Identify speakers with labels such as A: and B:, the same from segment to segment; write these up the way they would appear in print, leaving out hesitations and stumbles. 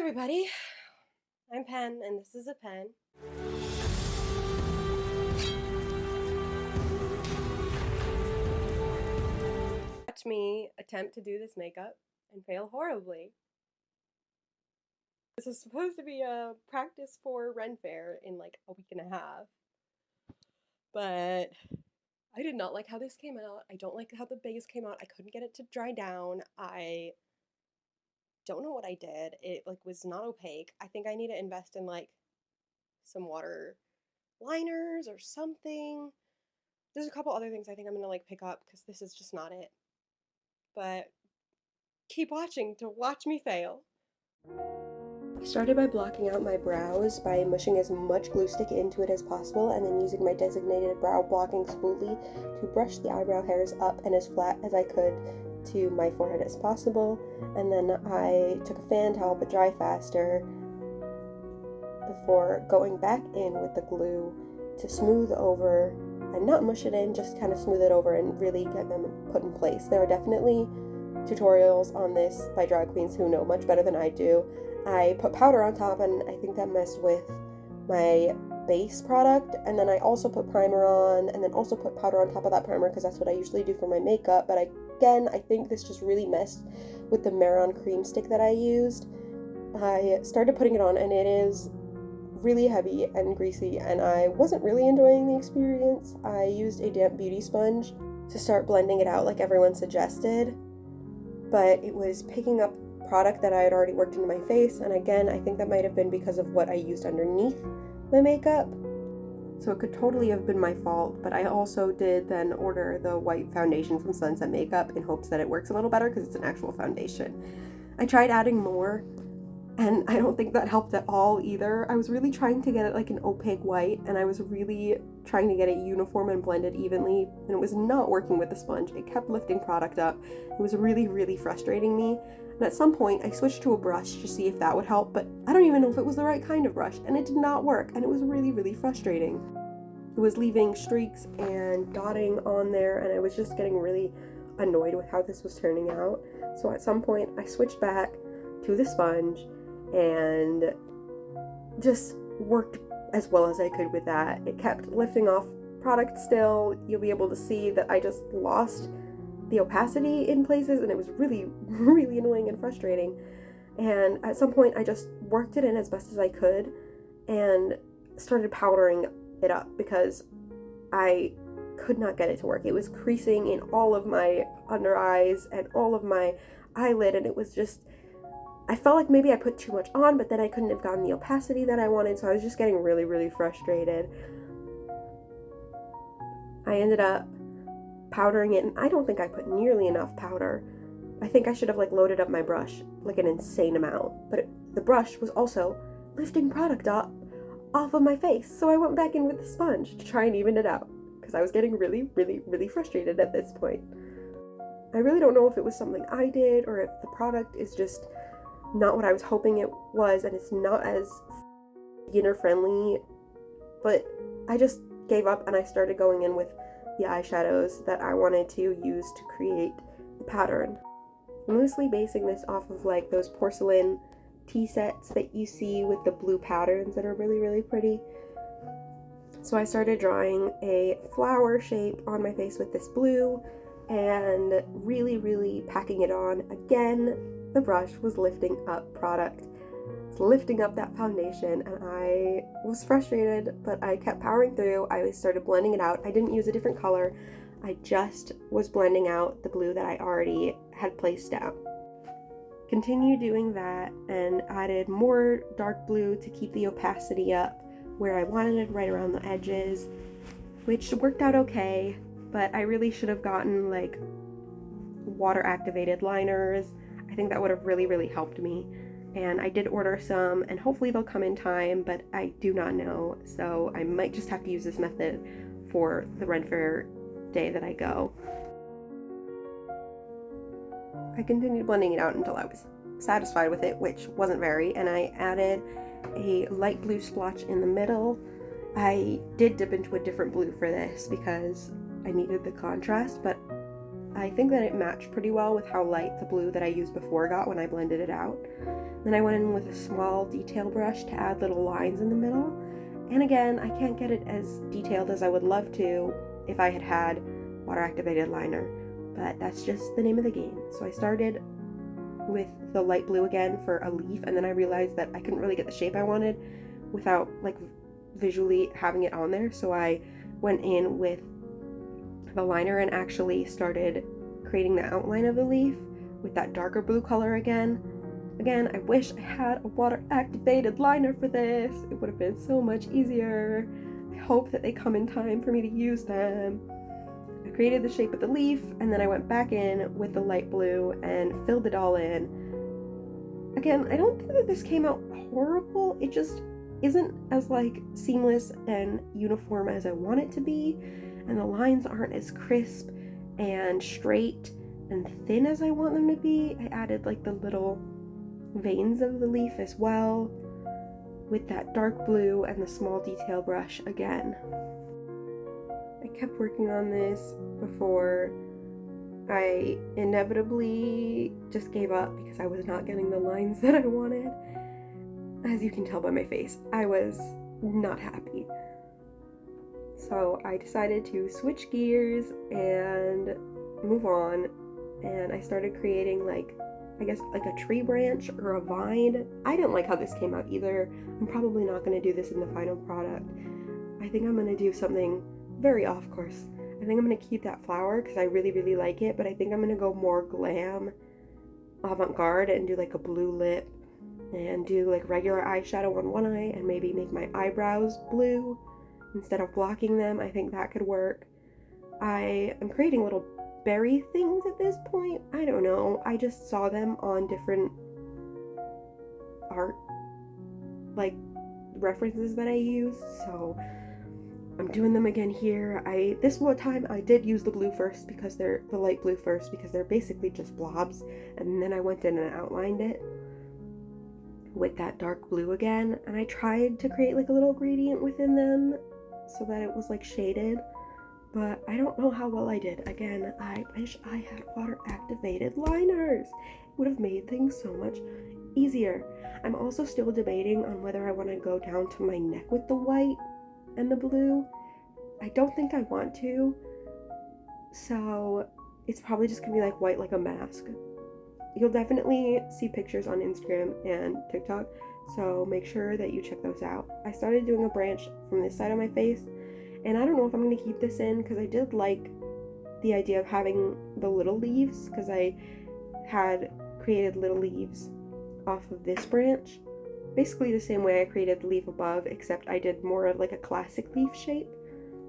A: everybody, I'm Pen and this is a pen. Watch me attempt to do this makeup and fail horribly. This is supposed to be a practice for RenFaire in like a week and a half, but I did not like how this came out. I don't like how the base came out. I couldn't get it to dry down. I don't know what I did. It was not opaque. I think I need to invest in like some water liners or something. There's a couple other things I think I'm gonna like pick up because this is just not it. But keep watching to watch me fail. I started by blocking out my brows by mushing as much glue stick into it as possible and then using my designated brow blocking spoolie to brush the eyebrow hairs up and as flat as I could to my forehead as possible. And then I took a fan to help it dry faster before going back in with the glue to smooth over and not mush it in, just kind of smooth it over and really get them put in place. There are definitely tutorials on this by drag queens who know much better than I do. I put powder on top and I think that messed with my base product, and then I also put primer on and then also put powder on top of that primer because that's what I usually do for my makeup. But again, I think this just really messed with the Mehron Cream stick that I used. I started putting it on and it is really heavy and greasy and I wasn't really enjoying the experience. I used a damp beauty sponge to start blending it out like everyone suggested, but it was picking up product that I had already worked into my face, and again, I think that might have been because of what I used underneath my makeup. So it could totally have been my fault, but I also did then order the white foundation from Sunset Makeup in hopes that it works a little better because it's an actual foundation. I tried adding more, and I don't think that helped at all either. I was really trying to get it like an opaque white, and I was really trying to get it uniform and blended evenly, and it was not working with the sponge. It kept lifting product up. It was really, really frustrating me. And at some point, I switched to a brush to see if that would help, but I don't even know if it was the right kind of brush, and it did not work, and it was really, really frustrating. It was leaving streaks and dotting on there, and I was just getting really annoyed with how this was turning out. So at some point, I switched back to the sponge and just worked as well as I could with that. It kept lifting off product still. You'll be able to see that I just lost the opacity in places, and it was really, really annoying and frustrating. And at some point I just worked it in as best as I could and started powdering it up because I could not get it to work. It was creasing in all of my under eyes and all of my eyelid, and it was just, I felt like maybe I put too much on, but then I couldn't have gotten the opacity that I wanted, so I was just getting really, really frustrated. I ended up powdering it, and I don't think I put nearly enough powder. I think I should have loaded up my brush like an insane amount, but the brush was also lifting product up off of my face, so I went back in with the sponge to try and even it out because I was getting really, really, really frustrated at this point. I really don't know if it was something I did or if the product is just not what I was hoping it was and it's not as beginner friendly, but I just gave up and I started going in with the eyeshadows that I wanted to use to create the pattern. I'm loosely basing this off of those porcelain tea sets that you see with the blue patterns that are really, really pretty. So I started drawing a flower shape on my face with this blue and really, really packing it on. Again, the brush was lifting up product. It's lifting up that foundation, and I was frustrated, but I kept powering through. I started blending it out. I didn't use a different color. I just was blending out the blue that I already had placed down. Continued doing that and added more dark blue to keep the opacity up where I wanted it, right around the edges, which worked out okay, but I really should have gotten water activated liners. I think that would have really, really helped me. And I did order some, and hopefully they'll come in time, but I do not know, so I might just have to use this method for the RenFaire day that I go. I continued blending it out until I was satisfied with it, which wasn't very, and I added a light blue splotch in the middle. I did dip into a different blue for this because I needed the contrast, but I think that it matched pretty well with how light the blue that I used before got when I blended it out. Then I went in with a small detail brush to add little lines in the middle. And again, I can't get it as detailed as I would love to if I had had water activated liner, but that's just the name of the game. So I started with the light blue again for a leaf, and then I realized that I couldn't really get the shape I wanted without like visually having it on there. So I went in with the liner and actually started creating the outline of the leaf with that darker blue color again. Again, I wish I had a water activated liner for this. It would have been so much easier. I hope that they come in time for me to use them. I created the shape of the leaf, and then I went back in with the light blue and filled it all in. Again, I don't think that this came out horrible. It just isn't as like seamless and uniform as I want it to be, and the lines aren't as crisp and straight and thin as I want them to be. I added like the little veins of the leaf as well with that dark blue and the small detail brush again. I kept working on this before I inevitably just gave up because I was not getting the lines that I wanted. As you can tell by my face, I was not happy. So I decided to switch gears and move on, and I started creating like, I guess like a tree branch or a vine. I didn't like how this came out either. I'm probably not going to do this in the final product. I think I'm going to do something very off course. I think I'm going to keep that flower because I really, really like it, but I think I'm going to go more glam, avant-garde, and do like a blue lip and do like regular eyeshadow on one eye and maybe make my eyebrows blue instead of blocking them. I think that could work. I am creating little berry things at this point. I don't know. I just saw them on different art like references that I use, so I'm doing them again here. This one time I did use the blue first because they're the light blue first because they're basically just blobs, and then I went in and outlined it with that dark blue again, and I tried to create like a little gradient within them so that it was like shaded, but I don't know how well I did. Again, I wish I had water activated liners. It would have made things so much easier. I'm also still debating on whether I want to go down to my neck with the white and the blue. I don't think I want to, so it's probably just gonna be like white like a mask. You'll definitely see pictures on Instagram and TikTok, so make sure that you check those out. I started doing a branch from this side of my face, and I don't know if I'm going to keep this in because I did like the idea of having the little leaves, because I had created little leaves off of this branch. Basically the same way I created the leaf above, except I did more of like a classic leaf shape.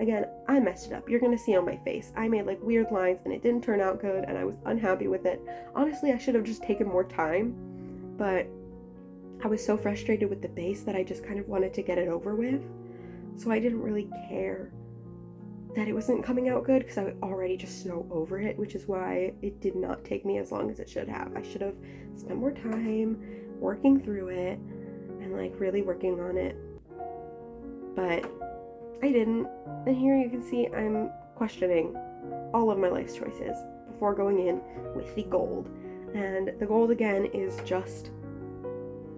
A: Again, I messed it up. You're gonna see on my face. I made like weird lines and it didn't turn out good and I was unhappy with it. Honestly, I should have just taken more time, but I was so frustrated with the base that I just kind of wanted to get it over with. So I didn't really care that it wasn't coming out good because I was already just so over it, which is why it did not take me as long as it should have. I should have spent more time working through it and like really working on it, but I didn't. And here you can see I'm questioning all of my life's choices before going in with the gold. And the gold again is just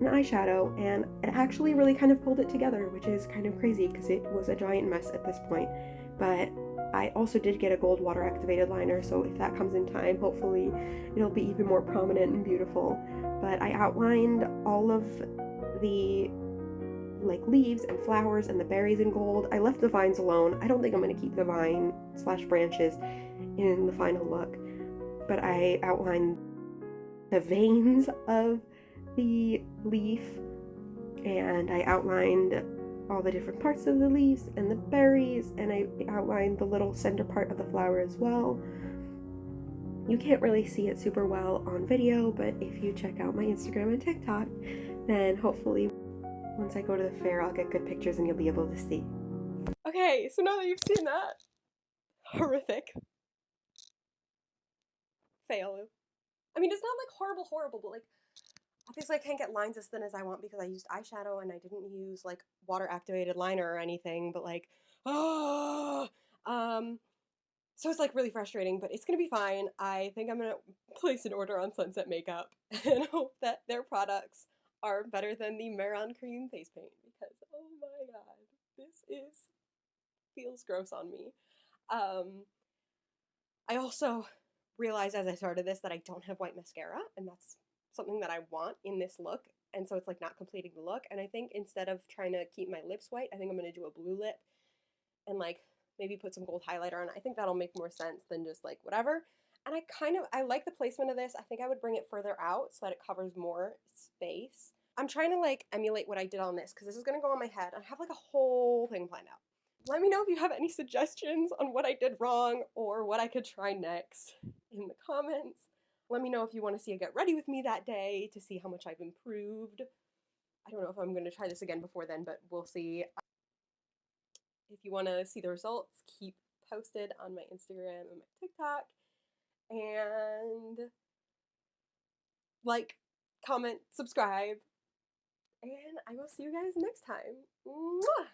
A: an eyeshadow, and it actually really kind of pulled it together, which is kind of crazy because it was a giant mess at this point. But I also did get a gold water activated liner, so if that comes in time, hopefully it'll be even more prominent and beautiful. But I outlined all of the like leaves and flowers and the berries in gold. I left the vines alone. I don't think I'm going to keep the vine / branches in the final look, but I outlined the veins of the leaf, and I outlined all the different parts of the leaves and the berries, and I outlined the little center part of the flower as well. You can't really see it super well on video, but if you check out my Instagram and TikTok, then hopefully once I go to the fair, I'll get good pictures and you'll be able to see. Okay, so now that you've seen that horrific fail. I mean, it's not like horrible, but like, obviously I can't get lines as thin as I want because I used eyeshadow and I didn't use like water activated liner or anything, but like, So it's like really frustrating, but it's gonna be fine. I think I'm gonna place an order on Sunset Makeup and hope that their products are better than the Mehron Cream face paint because oh my god, this is feels gross on me. I also realized as I started this that I don't have white mascara, and that's something that I want in this look. And so it's like not completing the look. And I think instead of trying to keep my lips white, I think I'm gonna do a blue lip and like maybe put some gold highlighter on. I think that'll make more sense than just like whatever. And I like the placement of this. I think I would bring it further out so that it covers more space. I'm trying to like emulate what I did on this because this is gonna go on my head. I have like a whole thing planned out. Let me know if you have any suggestions on what I did wrong or what I could try next in the comments. Let me know if you want to see a get ready with me that day to see how much I've improved. I don't know if I'm going to try this again before then, but we'll see. If you want to see the results, keep posted on my Instagram and my TikTok. And like, comment, subscribe, and I will see you guys next time. Mwah!